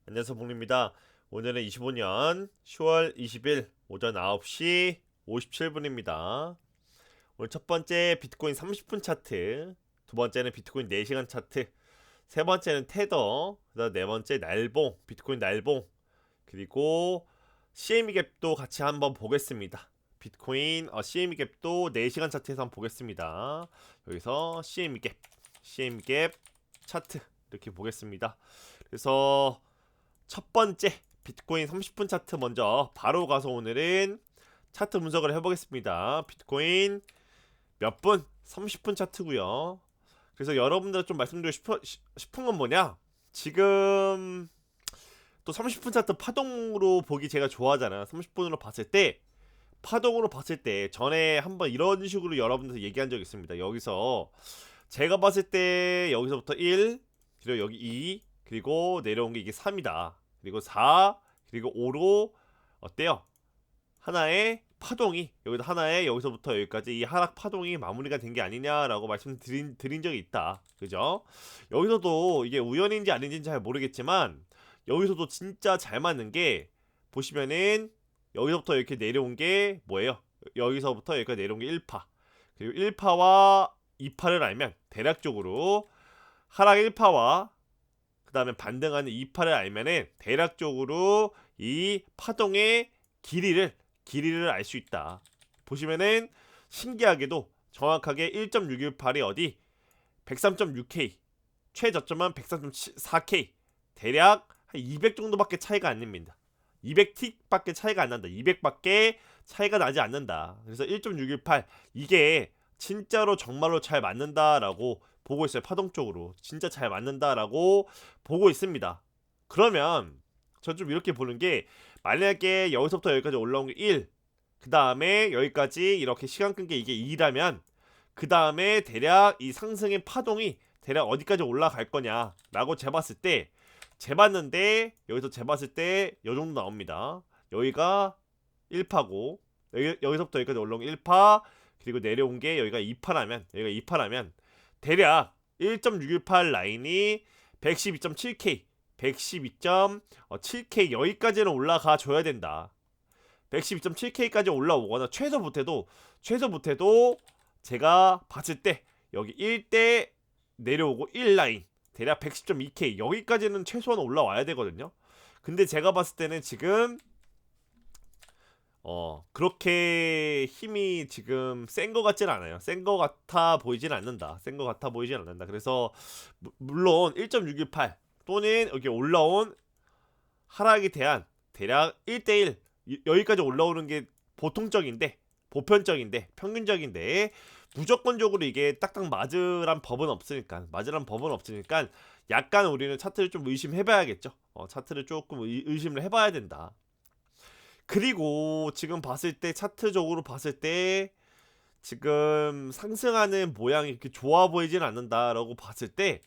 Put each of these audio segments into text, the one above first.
안녕하세요, 봉리입니다. 오늘은 25년 10월 20일 오전 9시 57분입니다. 오늘 첫 번째 비트코인 30분 차트, 두 번째는 비트코인 4시간 차트, 세 번째는 테더, 그다음 네 번째 날봉, 비트코인 날봉, 그리고 CME 갭도 같이 한번 보겠습니다. 비트코인 CME 갭도 4시간 차트에서 한번 보겠습니다. 여기서 CME 갭 차트 이렇게 보겠습니다. 그래서 첫 번째 비트코인 30분 차트 먼저 바로 가서 오늘은 차트 분석을 해보겠습니다. 비트코인 몇 분? 30분 차트고요. 그래서 여러분들 좀 말씀드리고 싶은 건 뭐냐? 지금 또 30분 차트 파동으로 보기 제가 좋아하잖아요. 30분으로 봤을 때 파동으로 봤을 때 전에 한번 이런 식으로 여러분들 얘기한 적 있습니다. 여기서 제가 봤을 때 여기서부터 1, 그리고 여기 2, 그리고 내려온 게 이게 3이다. 그리고 4, 그리고 5로 어때요? 하나의 파동이 여기서 하나의 여기서부터 여기까지 이 하락 파동이 마무리가 된 게 아니냐라고 말씀드린 적이 있다. 그죠? 여기서도 이게 우연인지 아닌지는 잘 모르겠지만 여기서도 진짜 잘 맞는 게 보시면은 여기서부터 이렇게 내려온 게 뭐예요? 여기서부터 여기까지 내려온 게 1파. 그리고 1파와 2파를 알면 대략적으로 하락 1파와 그 다음에 반등하는 2파를 알면은 대략적으로 이 파동의 길이를 알 수 있다. 보시면은 신기하게도 정확하게 1.618이 어디 103.6K, 최저점은 103.4K, 대략 한 200 정도밖에 차이가 안 납니다. 200틱밖에 차이가 안 난다. 200밖에 차이가 나지 않는다. 그래서 1.618 이게 진짜로 정말로 잘 맞는다라고 보고 있어요. 파동적으로 진짜 잘 맞는다라고 보고 있습니다. 그러면 전 좀 이렇게 보는 게 만약에 여기서부터 여기까지 올라온 게 1, 그 다음에 여기까지 이렇게 시간 끈 게 이게 2라면 그 다음에 대략 이 상승의 파동이 대략 어디까지 올라갈 거냐라고 재봤을 때 재봤는데 여기서 재봤을 때 요 정도 나옵니다. 여기가 1파고 여기서부터 여기까지 올라온 게 1파, 그리고 내려온 게 여기가 2파라면 대략 1.618 라인이 112.7K 112.7K 여기까지는 올라가 줘야 된다. 112.7K까지 올라오거나 최소 못해도 제가 봤을 때 여기 1대 내려오고 1 라인 대략 110.2K 여기까지는 최소한 올라와야 되거든요. 근데 제가 봤을 때는 지금 그렇게 힘이 지금 센 거 같진 않아요. 센 거 같아 보이진 않는다. 그래서 물론 1.618 또는 여기 올라온 하락에 대한 대략 1대1 여기까지 올라오는 게 보편적인데 평균적인데 무조건적으로 이게 딱딱 맞으란 법은 없으니까 약간 우리는 차트를 좀 의심해봐야겠죠. 차트를 조금 의심을 해봐야 된다. 그리고 지금 봤을 때 차트적으로 봤을 때 지금 상승하는 모양이 그렇게 좋아 보이진 않는다라고 봤을 때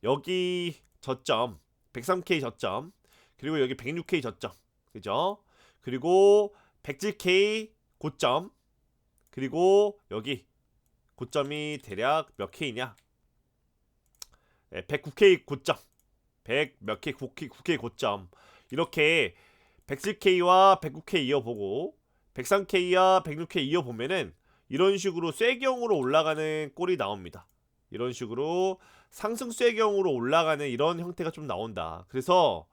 여기 저점 103K 저점, 그리고 여기 106K 저점, 그죠? 그리고 107K 고점, 그리고 여기 고점이 대략 몇 K냐? 109K 고점, 100 몇 K 9K 고점, 이렇게 107K와 109K 이어보고 103K와 106K 이어보면은 이런 식으로 쇠경으로 올라가는 꼴이 나옵니다. 이런 식으로 상승 쇠경으로 올라가는 이런 형태가 좀 나온다. 그래서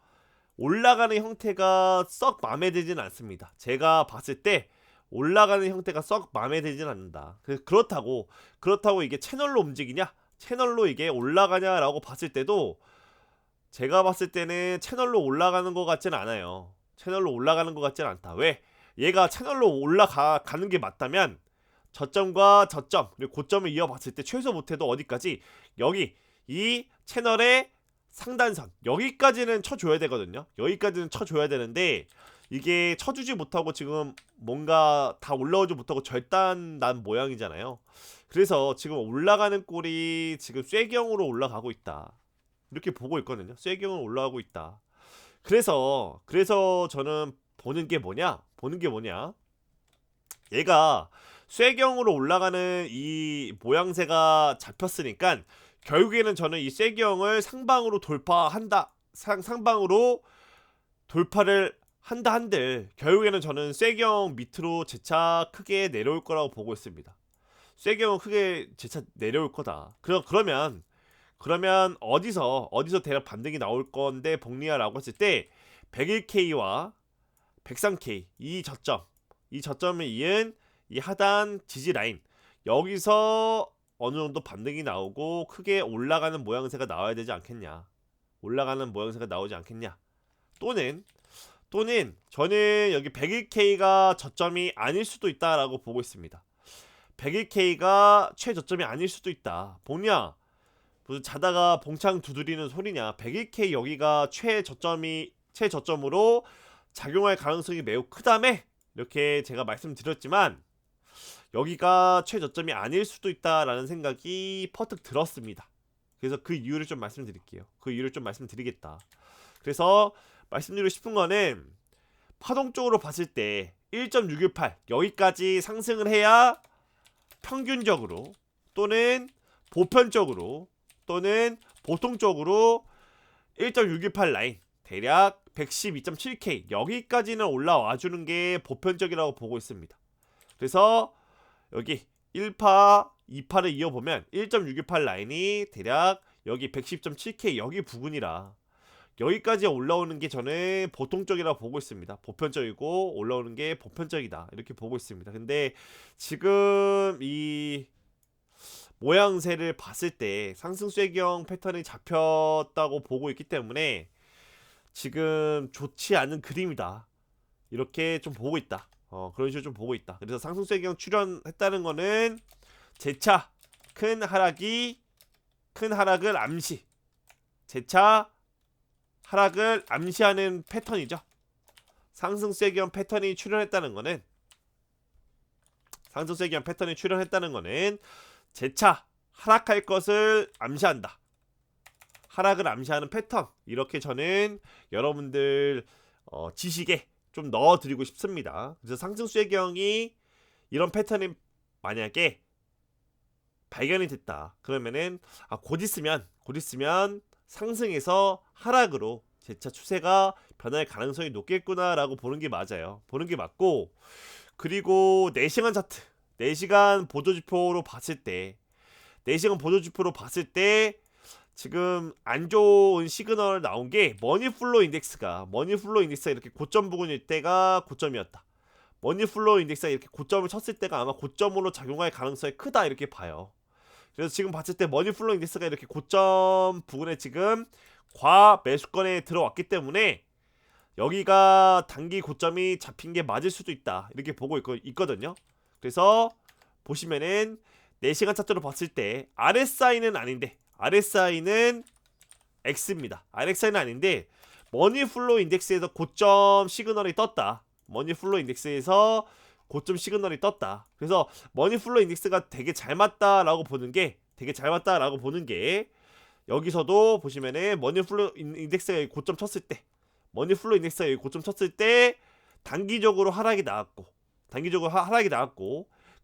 올라가는 형태가 썩 마음에 들진 않습니다. 제가 봤을 때 올라가는 형태가 썩 마음에 들진 않는다. 그렇다고 이게 채널로 움직이냐? 채널로 이게 올라가냐라고 봤을 때도 제가 봤을 때는 채널로 올라가는 것 같진 않아요. 채널로 올라가는 것 같진 않다. 왜? 얘가 채널로 올라가는 게 맞다면 저점과 저점 그리고 고점을 이어봤을 때 최소 못해도 어디까지 여기 이 채널의 상단선 여기까지는 쳐줘야 되거든요. 여기까지는 쳐줘야 되는데 이게 쳐주지 못하고 지금 뭔가 다 올라오지 못하고 절단 난 모양이잖아요. 그래서 지금 올라가는 꼴이 지금 쇠경으로 올라가고 있다. 이렇게 보고 있거든요. 쇠경으로 올라가고 있다. 그래서 저는 보는 게 뭐냐? 얘가 쇠경으로 올라가는 이 모양새가 잡혔으니까 결국에는 저는 이 쇠경을 상방으로 돌파한다. 상방으로 돌파를 한다 한들 결국에는 저는 쐐경 밑으로 재차 크게 내려올 거라고 보고 있습니다. 쐐경은 크게 재차 내려올 거다. 그러면 어디서 대략 반등이 나올 건데 복리야라고 했을 때 101K와 103K 이 저점을 이은 이 하단 지지 라인 여기서 어느 정도 반등이 나오고 크게 올라가는 모양새가 나와야 되지 않겠냐. 올라가는 모양새가 나오지 않겠냐. 또는 저는 여기 101K가 저점이 아닐 수도 있다라고 보고 있습니다. 101K가 최저점이 아닐 수도 있다. 뭐냐? 무슨 자다가 봉창 두드리는 소리냐? 101K 여기가 최저점으로 작용할 가능성이 매우 크다며 이렇게 제가 말씀드렸지만 여기가 최저점이 아닐 수도 있다라는 생각이 퍼뜩 들었습니다. 그래서 그 이유를 좀 말씀드릴게요. 그 이유를 좀 말씀드리겠다. 그래서 말씀드리고 싶은 거는 파동적으로 봤을 때 1.618 여기까지 상승을 해야 평균적으로 또는 보편적으로 또는 보통적으로 1.618 라인 대략 112.7K 여기까지는 올라와 주는 게 보편적이라고 보고 있습니다. 그래서 여기 1파, 2파를 이어보면 1.618 라인이 대략 여기 110.7K 여기 부근이라 여기까지 올라오는 게 저는 보통적이라고 보고 있습니다. 보편적이고 올라오는 게 보편적이다 이렇게 보고 있습니다. 근데 지금 이 모양새를 봤을 때 상승 쐐경 패턴이 잡혔다고 보고 있기 때문에 지금 좋지 않은 그림이다 이렇게 좀 보고 있다. 그런 식으로 좀 보고 있다. 그래서 상승 쐐경 출현했다는 거는 재차 큰 하락을 재차 하락을 암시하는 패턴이죠. 상승 쐐경 패턴이 출현했다는 거는 재차 하락할 것을 암시한다. 하락을 암시하는 패턴 이렇게 저는 여러분들 지식에 좀 넣어드리고 싶습니다. 그래서 상승 쐐경이 이런 패턴이 만약에 발견이 됐다. 그러면은 곧 있으면 상승에서 하락으로 재차 추세가 변할 가능성이 높겠구나라고 보는 게 맞아요. 보는 게 맞고 그리고 4시간 차트 4시간 보조지표로 봤을 때 지금 안 좋은 시그널 나온 게 머니플로우 인덱스가 이렇게 고점 부근일 때가 고점이었다. 머니플로우 인덱스가 이렇게 고점을 쳤을 때가 아마 고점으로 작용할 가능성이 크다 이렇게 봐요. 그래서 지금 봤을 때 머니플로우 인덱스가 이렇게 고점 부근에 지금 과매수권에 들어왔기 때문에 여기가 단기 고점이 잡힌 게 맞을 수도 있다 이렇게 보고 있거든요. 그래서 보시면은 4시간 차트로 봤을 때 RSI는 X입니다. RSI는 아닌데 머니플로우 인덱스에서 고점 시그널이 떴다. 그래서 머니플로우 인덱스가 되게 잘 맞다라고 보는 게 여기서도 보시면은 머니플로우 인덱스가 고점 쳤을 때 단기적으로 하락이 나왔고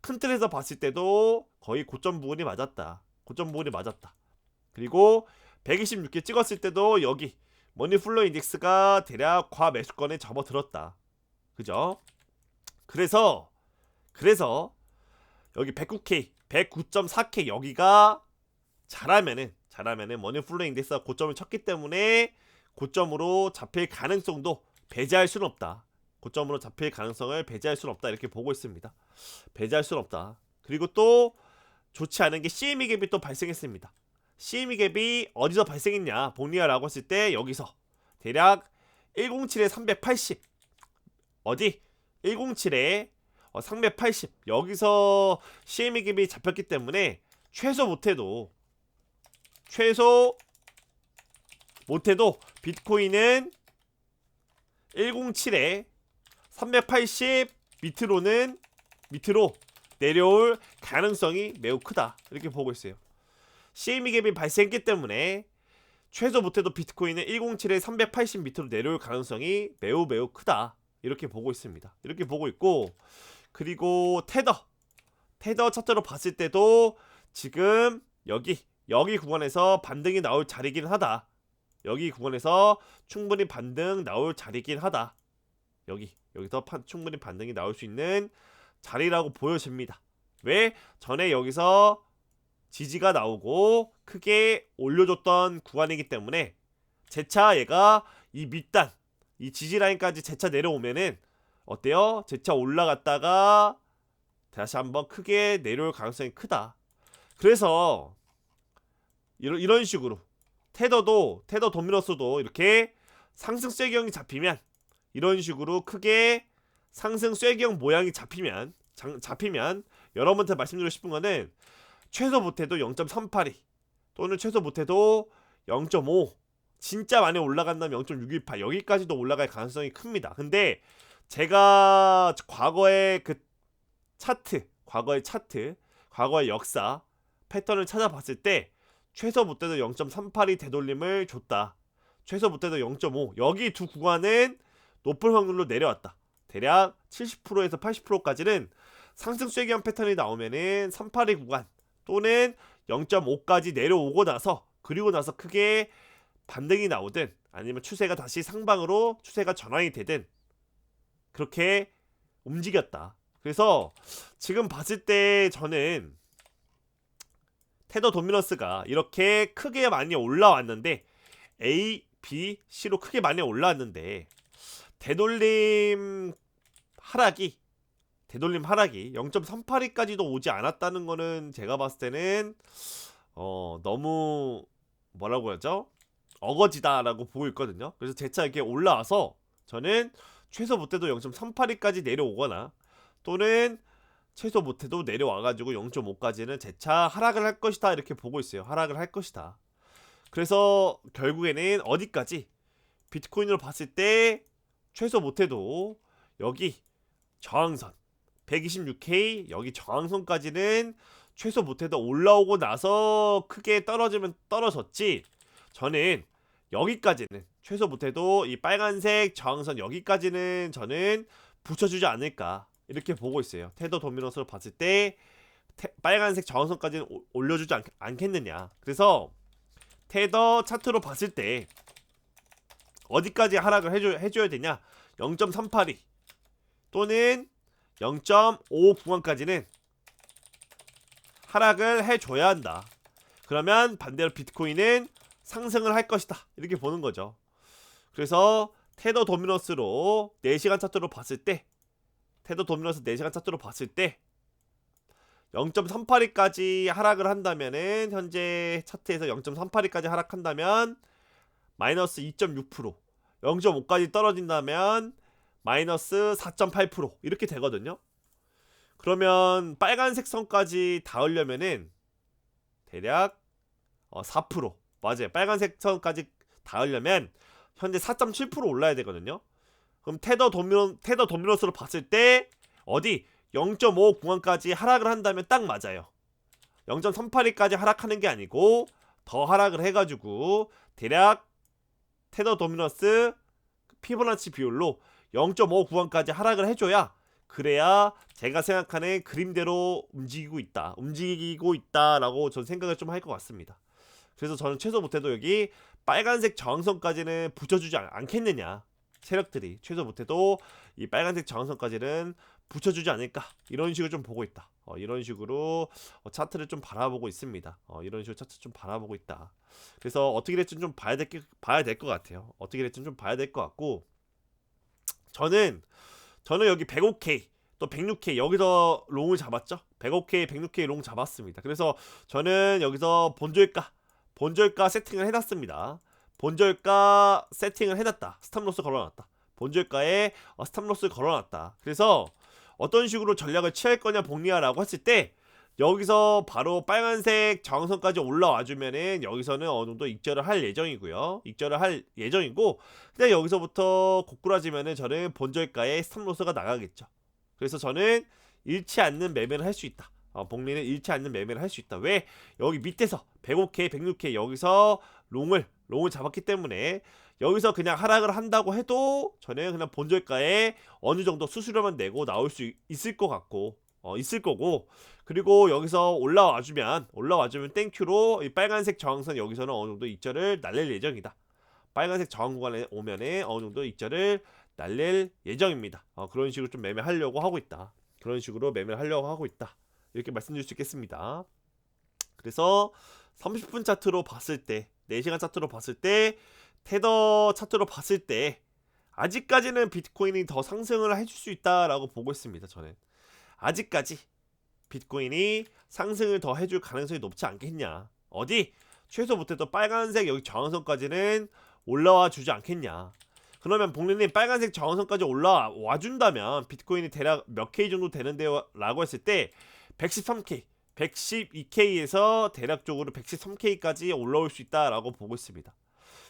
큰 틀에서 봤을 때도 거의 고점 부분이 맞았다. 그리고 126개 찍었을 때도 여기 머니플로우 인덱스가 대략 과매수권에 접어들었다. 그죠? 그래서 여기 109K, 109.4K 여기가 잘하면은 머니플로우 인덱스가 고점을 쳤기 때문에 고점으로 잡힐 가능성도 배제할 수는 없다. 고점으로 잡힐 가능성을 배제할 수는 없다 이렇게 보고 있습니다. 배제할 수는 없다. 그리고 또 좋지 않은 게 CME 갭이 또 발생했습니다. CME 갭이 어디서 발생했냐 복리야라고 했을 때 여기서 대략 107에 380 어디? 107에 380 여기서 CME 갭이 잡혔기 때문에 최소 못해도 비트코인은 107에 380 밑으로 내려올 가능성이 매우 크다 이렇게 보고 있어요. CME 갭이 발생했기 때문에 최소 못해도 비트코인은 107에 380 밑으로 내려올 가능성이 매우 크다 이렇게 보고 있습니다. 이렇게 보고 있고 그리고 테더 차트로 봤을 때도 지금 여기 구간에서 반등이 나올 자리긴 하다. 여기 구간에서 충분히 반등 나올 자리긴 하다. 여기서 충분히 반등이 나올 수 있는 자리라고 보여집니다. 왜? 전에 여기서 지지가 나오고 크게 올려줬던 구간이기 때문에 재차 얘가 이 밑단 이 지지 라인까지 재차 내려오면은 어때요? 재차 올라갔다가 다시 한번 크게 내려올 가능성이 크다. 그래서 이런 식으로 테더 도미너스도 이렇게 상승 쐐기형이 잡히면, 이런 식으로 크게 상승 쐐기형 모양이 잡히면 여러분한테 말씀드리고 싶은 거는 최소 못해도 0.382 또는 최소 못해도 0.5, 진짜 많이 올라간다면 0.618 여기까지도 올라갈 가능성이 큽니다. 근데 제가 과거의 과거의 역사 패턴을 찾아봤을 때 최소 못해도 0.382 되돌림을 줬다. 최소 못해도 0.5 여기 두 구간은 높은 확률로 내려왔다. 대략 70%에서 80%까지는 상승 쐐기형 패턴이 나오면은 382 구간 또는 0.5까지 내려오고 나서, 그리고 나서 크게 반등이 나오든 아니면 추세가 다시 상방으로 추세가 전환이 되든 그렇게 움직였다. 그래서 지금 봤을 때 저는 테더 도미너스가 이렇게 크게 많이 올라왔는데, A, B, C로 크게 많이 올라왔는데 되돌림 하락이 0.382까지도 오지 않았다는 거는 제가 봤을 때는 너무 뭐라고 하죠? 어거지다라고 보고 있거든요. 그래서 재차 이렇게 올라와서 저는 최소 못해도 0.382까지 내려오거나 또는 최소 못해도 내려와가지고 0.5까지는 재차 하락을 할 것이다 이렇게 보고 있어요. 하락을 할 것이다. 그래서 결국에는 어디까지 비트코인으로 봤을 때 최소 못해도 여기 저항선 126K 여기 저항선까지는 최소 못해도 올라오고 나서 크게 떨어지면 떨어졌지, 저는 여기까지는 최소 못해도 이 빨간색 저항선 여기까지는 저는 붙여주지 않을까 이렇게 보고 있어요. 테더 도미너스로 봤을 때 빨간색 저항선까지는 올려주지 않겠느냐. 그래서 테더 차트로 봤을 때 어디까지 하락을 해줘야 되냐, 0.382 또는 0.5 구간까지는 하락을 해줘야 한다. 그러면 반대로 비트코인은 상승을 할 것이다 이렇게 보는 거죠. 그래서 테더 도미너스로 4시간 차트로 봤을 때 0.382까지 하락을 한다면은, 현재 차트에서 0.382까지 하락한다면 마이너스 2.6%, 0.5까지 떨어진다면 마이너스 4.8% 이렇게 되거든요. 그러면 빨간색 선까지 닿으려면은 대략 4%, 맞아요. 빨간색 선까지 닿으려면 현재 4.7% 올라야 되거든요. 그럼 테더 도미너스로 봤을 때 어디 0.5 구간까지 하락을 한다면 딱 맞아요. 0.382까지 하락하는 게 아니고 더 하락을 해가지고 대략 테더 도미너스 피보나치 비율로 0.5 구간까지 하락을 해줘야, 그래야 제가 생각하는 그림대로 움직이고 있다라고 저는 생각을 좀 할 것 같습니다. 그래서 저는 최소 못해도 여기 빨간색 저항선까지는 붙여주지 않겠느냐, 세력들이 최소 못해도 이 빨간색 저항선까지는 붙여주지 않을까, 이런 식으로 좀 보고 있다. 이런 식으로 차트를 좀 바라보고 있습니다. 이런 식으로 차트 좀 바라보고 있다. 그래서 어떻게 될지 좀 봐야 될 것 같아요. 어떻게 될지 좀 봐야 될 것 같고, 저는 여기 105K 또 106K 여기서 롱을 잡았죠. 105K 106K 롱 잡았습니다. 그래서 저는 여기서 본저가 세팅을 해놨습니다. 본저가 세팅을 해놨다. 스탑로스 걸어놨다. 본저가에 스탑로스 걸어놨다. 그래서 어떤 식으로 전략을 취할 거냐 복리아라고 했을 때, 여기서 바로 빨간색 저항선까지 올라와주면은 여기서는 어느 정도 익절을 할 예정이고요. 그냥 여기서부터 고꾸라지면은 저는 본저가에 스탑로스가 나가겠죠. 그래서 저는 잃지 않는 매매를 할 수 있다. 복리는 잃지 않는 매매를 할 수 있다. 왜? 여기 밑에서 105K, 106K 여기서 롱을 잡았기 때문에 여기서 그냥 하락을 한다고 해도 저는 그냥 본저가에 어느 정도 수수료만 내고 나올 수 있을 것 같고, 있을 거고, 그리고 여기서 올라와주면 땡큐로 이 빨간색 저항선 여기서는 어느 정도 익절을 날릴 예정이다. 빨간색 저항 구간에 오면은 어느 정도 익절을 날릴 예정입니다. 그런 식으로 좀 매매하려고 하고 있다. 그런 식으로 매매를 하려고 하고 있다. 이렇게 말씀드릴 수 있겠습니다. 그래서 30분 차트로 봤을 때, 4시간 차트로 봤을 때, 테더 차트로 봤을 때 아직까지는 비트코인이 더 상승을 해줄 수 있다라고 보고 있습니다. 저는 아직까지 비트코인이 상승을 더 해줄 가능성이 높지 않겠냐. 어디? 최소 못해도 빨간색 여기 저항선까지는 올라와 주지 않겠냐. 그러면 복리님 빨간색 저항선까지 올라와 준다면 비트코인이 대략 몇 K 정도 되는데요 라고 했을 때 113K 112K에서 대략적으로 113K까지 올라올 수 있다라고 보고 있습니다.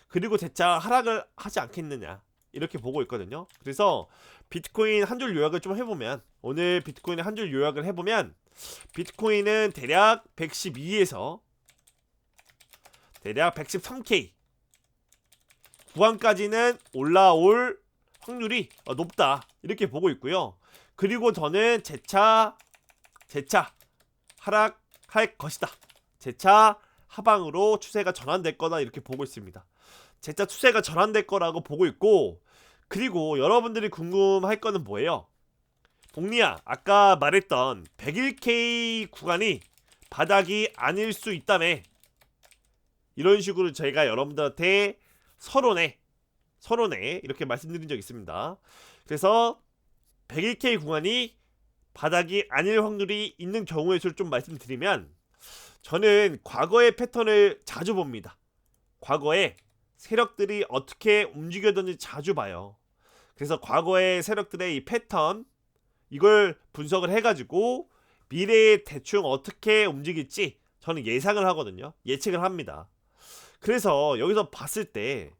그리고 재차 하락을 하지 않겠느냐 이렇게 보고 있거든요. 그래서 비트코인 한 줄 요약을 좀 해보면, 오늘 비트코인의 한 줄 요약을 해보면 비트코인은 대략 112에서 대략 113K 구간까지는 올라올 확률이 높다 이렇게 보고 있고요. 그리고 저는 재차 하락할 것이다. 재차 하방으로 추세가 전환될 거다 이렇게 보고 있습니다. 재차 추세가 전환될 거라고 보고 있고, 그리고 여러분들이 궁금할 거는 뭐예요? 복리야, 아까 말했던 101K 구간이 바닥이 아닐 수 있다며. 이런 식으로 저희가 여러분들한테 서론에 이렇게 말씀드린 적 있습니다. 그래서 101K 구간이 바닥이 아닐 확률이 있는 경우의 수를 좀 말씀드리면, 저는 과거의 패턴을 자주 봅니다. 과거에 세력들이 어떻게 움직여졌는지 자주 봐요. 그래서 과거의 세력들의 이 패턴, 이걸 분석을 해가지고 미래에 대충 어떻게 움직일지 저는 예상을 하거든요. 예측을 합니다. 그래서 여기서 봤을 때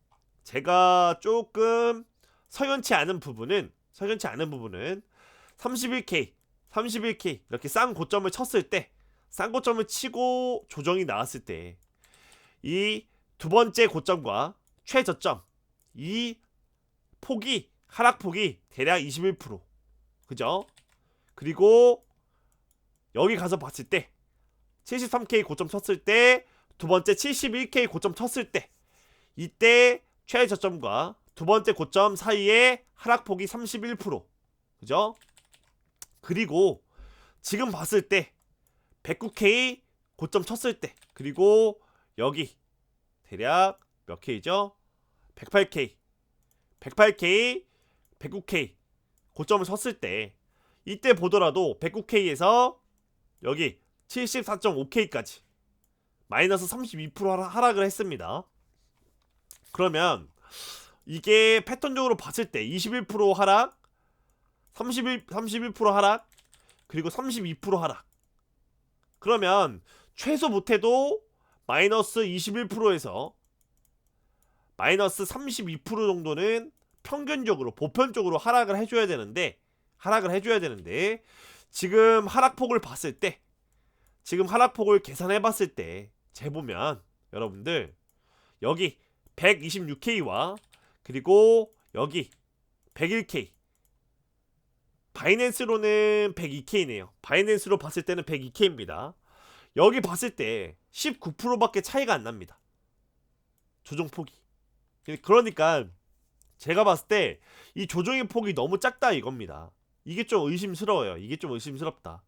제가 조금 석연치 않은 부분은 31K 이렇게 싼 고점을 쳤을 때, 싼 고점을 치고 조정이 나왔을 때 이 두 번째 고점과 최저점, 이 폭이, 하락폭이 대략 21%, 그죠? 그리고 여기 가서 봤을 때 73K 고점 쳤을 때, 두 번째 71K 고점 쳤을 때, 이때 최저점과 두 번째 고점 사이에 하락폭이 31%, 그죠? 그리고 지금 봤을 때 109K 고점 쳤을 때, 그리고 여기 대략 몇 K죠? 108K 109K 고점을 쳤을 때, 이때 보더라도 109K에서 여기 74.5K까지 마이너스 32% 하락을 했습니다. 그러면 이게 패턴적으로 봤을 때 21% 하락, 31% 하락, 그리고 32% 하락. 그러면 최소 못해도 마이너스 21%에서 마이너스 32% 정도는 평균적으로, 보편적으로 하락을 해줘야 되는데 지금 하락폭을 봤을 때, 지금 하락폭을 계산해봤을 때 재보면 여러분들 여기 126K와 그리고 여기 101K, 바이낸스로는 102K네요. 바이낸스로 봤을 때는 102K입니다. 여기 봤을 때 19%밖에 차이가 안 납니다. 조정폭이. 그러니까 제가 봤을 때 이 조정의 폭이 너무 작다 이겁니다. 이게 좀 의심스러워요. 이게 좀 의심스럽다.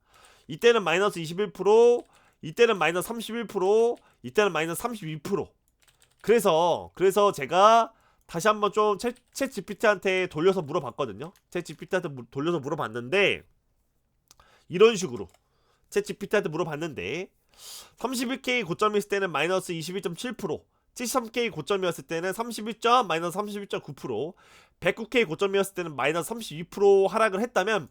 이때는 마이너스 21%, 이때는 마이너스 31%, 이때는 마이너스 32%. 그래서 제가 다시 한번 좀 챗 GPT한테 돌려서 물어봤거든요. 챗 GPT한테 돌려서 물어봤는데, 이런 식으로 챗 GPT한테 물어봤는데 31K 고점이 있을 때는 마이너스 21.7%, 73K 고점이었을 때는 마이너스 31.9%, 109K 고점이었을 때는 마이너스 32% 하락을 했다면,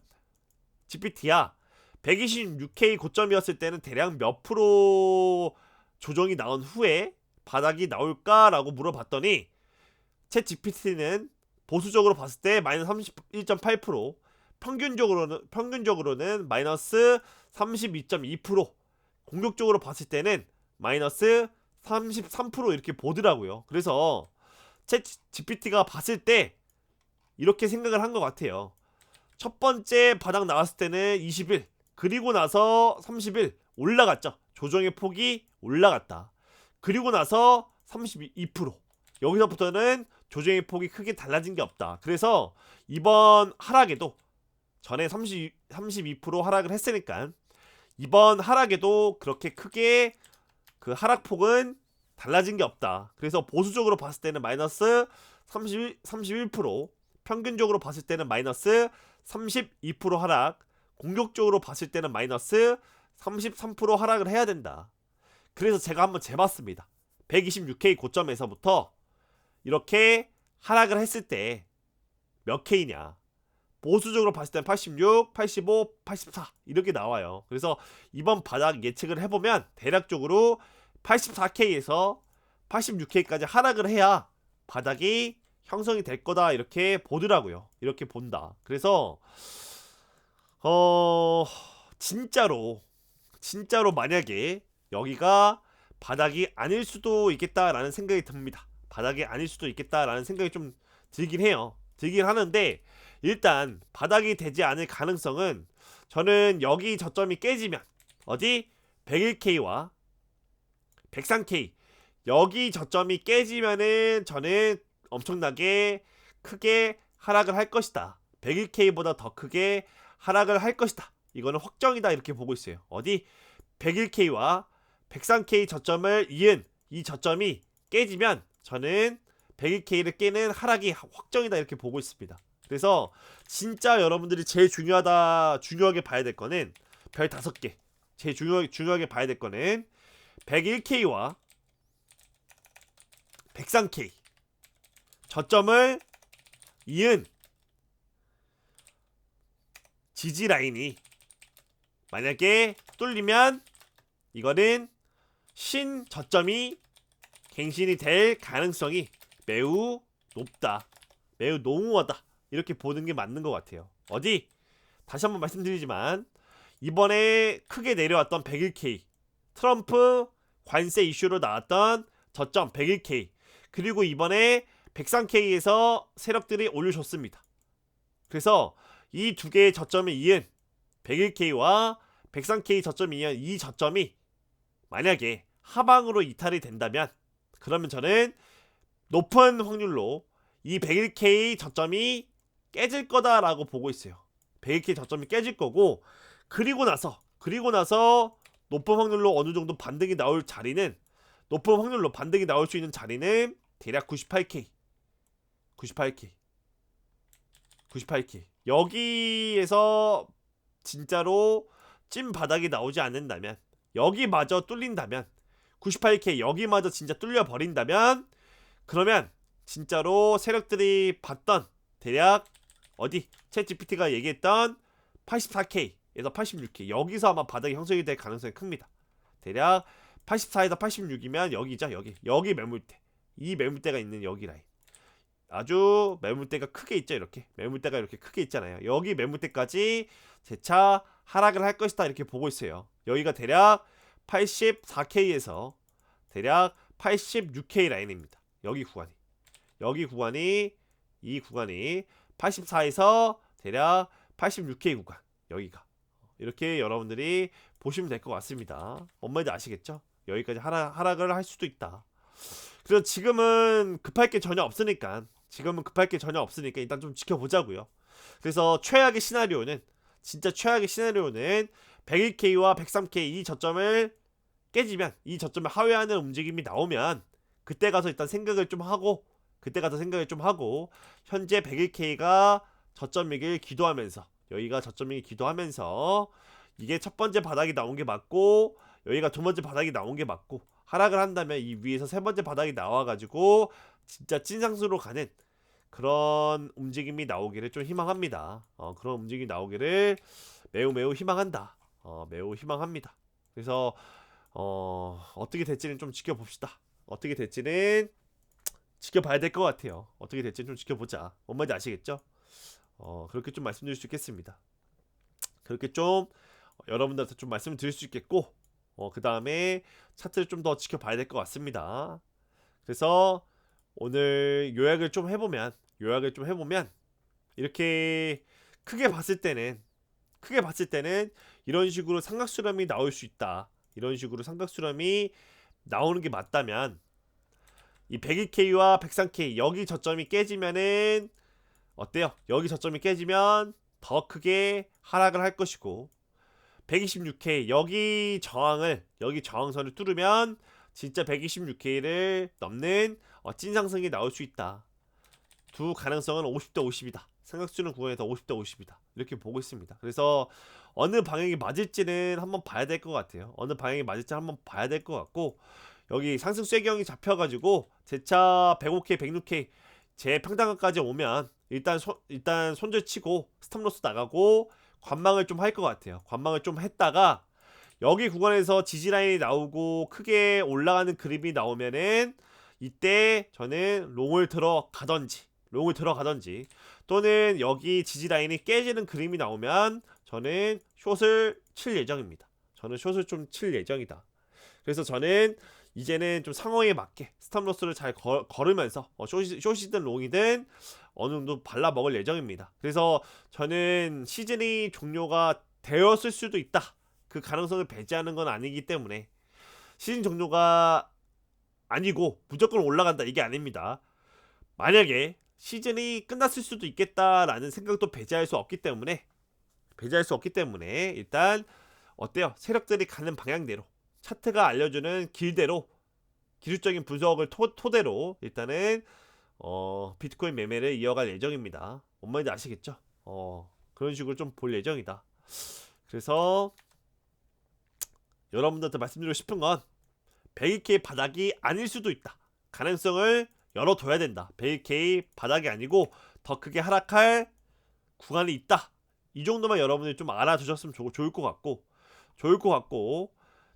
GPT야 126K 고점이었을 때는 대략 몇 프로 조정이 나온 후에 바닥이 나올까라고 물어봤더니, 챗 GPT는 보수적으로 봤을 때 마이너스 31.8%, 평균적으로는 마이너스 32.2%, 공격적으로 봤을 때는 마이너스 33% 이렇게 보더라고요. 그래서 챗 GPT가 봤을 때 이렇게 생각을 한 것 같아요. 첫 번째 바닥 나왔을 때는 20일, 그리고 나서 30일 올라갔죠. 조정의 폭이 올라갔다. 그리고 나서 32%, 여기서부터는 조정의 폭이 크게 달라진 게 없다. 그래서 이번 하락에도 전에 32% 하락을 했으니까 이번 하락에도 그렇게 크게 그 하락폭은 달라진 게 없다. 그래서 보수적으로 봤을 때는 마이너스 31%, 평균적으로 봤을 때는 마이너스 32% 하락, 공격적으로 봤을 때는 마이너스 33% 하락을 해야 된다. 그래서 제가 한번 재봤습니다. 126K 고점에서부터 이렇게 하락을 했을 때 몇 K냐. 보수적으로 봤을 때는 86, 85, 84 이렇게 나와요. 그래서 이번 바닥 예측을 해보면 대략적으로 84K에서 86K까지 하락을 해야 바닥이 형성이 될 거다 이렇게 보더라고요. 이렇게 본다. 그래서 진짜로 만약에 여기가 바닥이 아닐 수도 있겠다라는 생각이 듭니다. 바닥이 아닐 수도 있겠다라는 생각이 좀 들긴 해요. 들긴 하는데 일단 바닥이 되지 않을 가능성은 저는 여기 저점이 깨지면 어디 101K와 103K 여기 저점이 깨지면은 저는 엄청나게 크게 하락을 할 것이다. 101K보다 더 크게 하락을 할 것이다. 이거는 확정이다 이렇게 보고 있어요. 어디 101K와 103K 저점을 이은 이 저점이 깨지면 저는 101K를 깨는 하락이 확정이다 이렇게 보고 있습니다. 그래서 진짜 여러분들이 제일 중요하게 봐야 될 거는 별 5개. 제일 중요하게 봐야 될 거는 101K와 103K 저점을 이은 지지 라인이 만약에 뚫리면 이거는 신 저점이 갱신이 될 가능성이 매우 높다. 매우 농후하다. 이렇게 보는 게 맞는 것 같아요. 어디? 다시 한번 말씀드리지만 이번에 크게 내려왔던 101K 트럼프 관세 이슈로 나왔던 저점 101K 그리고 이번에 103K에서 세력들이 올려줬습니다. 그래서 이 두 개의 저점을 이은 101K와 103K 저점이 이은 이 저점이 만약에 하방으로 이탈이 된다면 그러면 저는 높은 확률로 이 101K 저점이 깨질 거다라고 보고 있어요. 101K 저점이 깨질 거고 그리고 나서 높은 확률로 어느 정도 반등이 나올 자리는 높은 확률로 반등이 나올 수 있는 자리는 대략 98K 여기에서 진짜로 찐 바닥이 나오지 않는다면 여기마저 뚫린다면 98K 여기마저 진짜 뚫려 버린다면 그러면 진짜로 세력들이 봤던 대략 어디 챗GPT가 얘기했던 84K에서 86K 여기서 아마 바닥이 형성이 될 가능성이 큽니다. 대략 84에서 86이면 여기죠. 여기 매물대 이 매물대가 있는 여기 라인 아주 매물대가 크게 있죠. 이렇게 매물대가 이렇게 크게 있잖아요. 여기 매물대까지 재차 하락을 할 것이다 이렇게 보고 있어요. 여기가 대략 84K에서 대략 86K 라인입니다. 여기 구간이 이 구간이 84에서 대략 86K 구간 여기가 이렇게 여러분들이 보시면 될 것 같습니다. 뭔 말인지 아시겠죠? 여기까지 하락을 할 수도 있다. 그래서 지금은 급할 게 전혀 없으니까 일단 좀 지켜보자고요. 그래서 진짜 최악의 시나리오는 101K와 103K 이 저점을 깨지면 이 저점을 하회하는 움직임이 나오면 그때 가서 일단 생각을 좀 하고 현재 101K가 저점이길 기도하면서 여기가 저점이길 기도하면서 이게 첫 번째 바닥이 나온 게 맞고 여기가 두 번째 바닥이 나온 게 맞고 하락을 한다면 이 위에서 세 번째 바닥이 나와가지고 진짜 찐상수로 가는 그런 움직임이 나오기를 좀 희망합니다. 그런 움직임이 나오기를 매우 희망한다. 매우 희망합니다. 그래서 어떻게 될지는 좀 지켜봅시다. 어떻게 될지는 지켜봐야 될 것 같아요. 어떻게 될지는 좀 지켜보자. 뭔 말인지 아시겠죠? 그렇게 좀 말씀드릴 수 있겠습니다. 그렇게 좀 여러분들한테 좀 말씀을 드릴 수 있겠고 그 다음에 차트를 좀 더 지켜봐야 될 것 같습니다. 그래서 오늘 요약을 좀 해보면 이렇게 크게 봤을 때는 이런 식으로 삼각수렴이 나올 수 있다. 이런 식으로 삼각수렴이 나오는 게 맞다면 이 102K와 103K 여기 저점이 깨지면은 어때요? 여기 저점이 깨지면 더 크게 하락을 할 것이고 126K 여기 저항선을 뚫으면 진짜 126K를 넘는 찐 상승이 나올 수 있다. 두 가능성은 50대 50이다. 삼각수는 구간에서 50대 50이다. 이렇게 보고 있습니다. 그래서 어느 방향이 맞을지는 한번 봐야 될 것 같아요. 어느 방향이 맞을지 한번 봐야 될 것 같고 여기 상승 쇠경이 잡혀가지고 제차 105K, 106K 제 평단가까지 오면 일단 손절치고 스탑로스 나가고 관망을 좀 할 것 같아요. 관망을 좀 했다가 여기 구간에서 지지라인이 나오고 크게 올라가는 그림이 나오면은 이때 저는 롱을 들어가던지 또는 여기 지지라인이 깨지는 그림이 나오면 저는 숏을 칠 예정입니다. 저는 숏을 좀 칠 예정이다. 그래서 저는 이제는 좀 상황에 맞게 스탑로스를 잘 걸으면서 숏이든 롱이든 어느 정도 발라 먹을 예정입니다. 그래서 저는 시즌이 종료가 되었을 수도 있다. 그 가능성을 배제하는 건 아니기 때문에 시즌 종료가 아니고 무조건 올라간다 이게 아닙니다. 만약에 시즌이 끝났을 수도 있겠다라는 생각도 배제할 수 없기 때문에 일단 어때요? 세력들이 가는 방향대로 차트가 알려주는 길대로 기술적인 분석을 토대로 일단은 비트코인 매매를 이어갈 예정입니다. 뭔 말인지 아시겠죠? 그런 식으로 좀 볼 예정이다. 그래서 여러분들한테 말씀드리고 싶은 건 101K 바닥이 아닐 수도 있다. 가능성을 열어둬야 된다. 101K 바닥이 아니고 더 크게 하락할 구간이 있다. 이 정도만 여러분들 좀 알아두셨으면 좋을 것 같고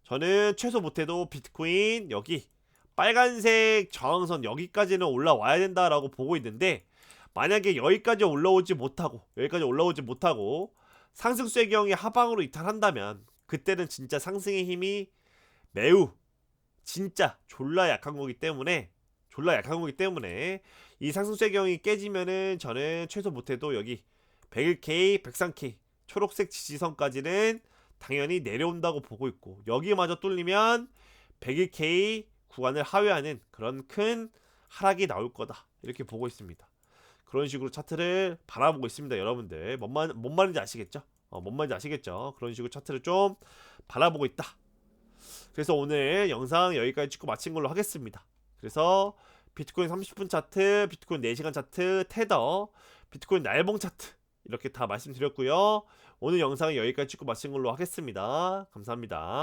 저는 최소 못해도 비트코인 여기 빨간색 저항선 여기까지는 올라와야 된다라고 보고 있는데 만약에 여기까지 올라오지 못하고 상승 쇠경이 하방으로 이탈한다면 그때는 진짜 상승의 힘이 매우 진짜 졸라 약한 거기 때문에 이 상승 쇠경이 깨지면은 저는 최소 못해도 여기 101K, 103K 초록색 지지선까지는 당연히 내려온다고 보고 있고 여기마저 뚫리면 101K 구간을 하회하는 그런 큰 하락이 나올 거다 이렇게 보고 있습니다. 그런 식으로 차트를 바라보고 있습니다. 여러분들 뭔 말인지 아시겠죠? 그런 식으로 차트를 좀 바라보고 있다. 그래서 오늘 영상 여기까지 찍고 마친 걸로 하겠습니다. 그래서 비트코인 30분 차트, 비트코인 4시간 차트, 테더, 비트코인 날봉 차트 이렇게 다 말씀드렸고요. 오늘 영상은 여기까지 찍고 마친 걸로 하겠습니다. 감사합니다.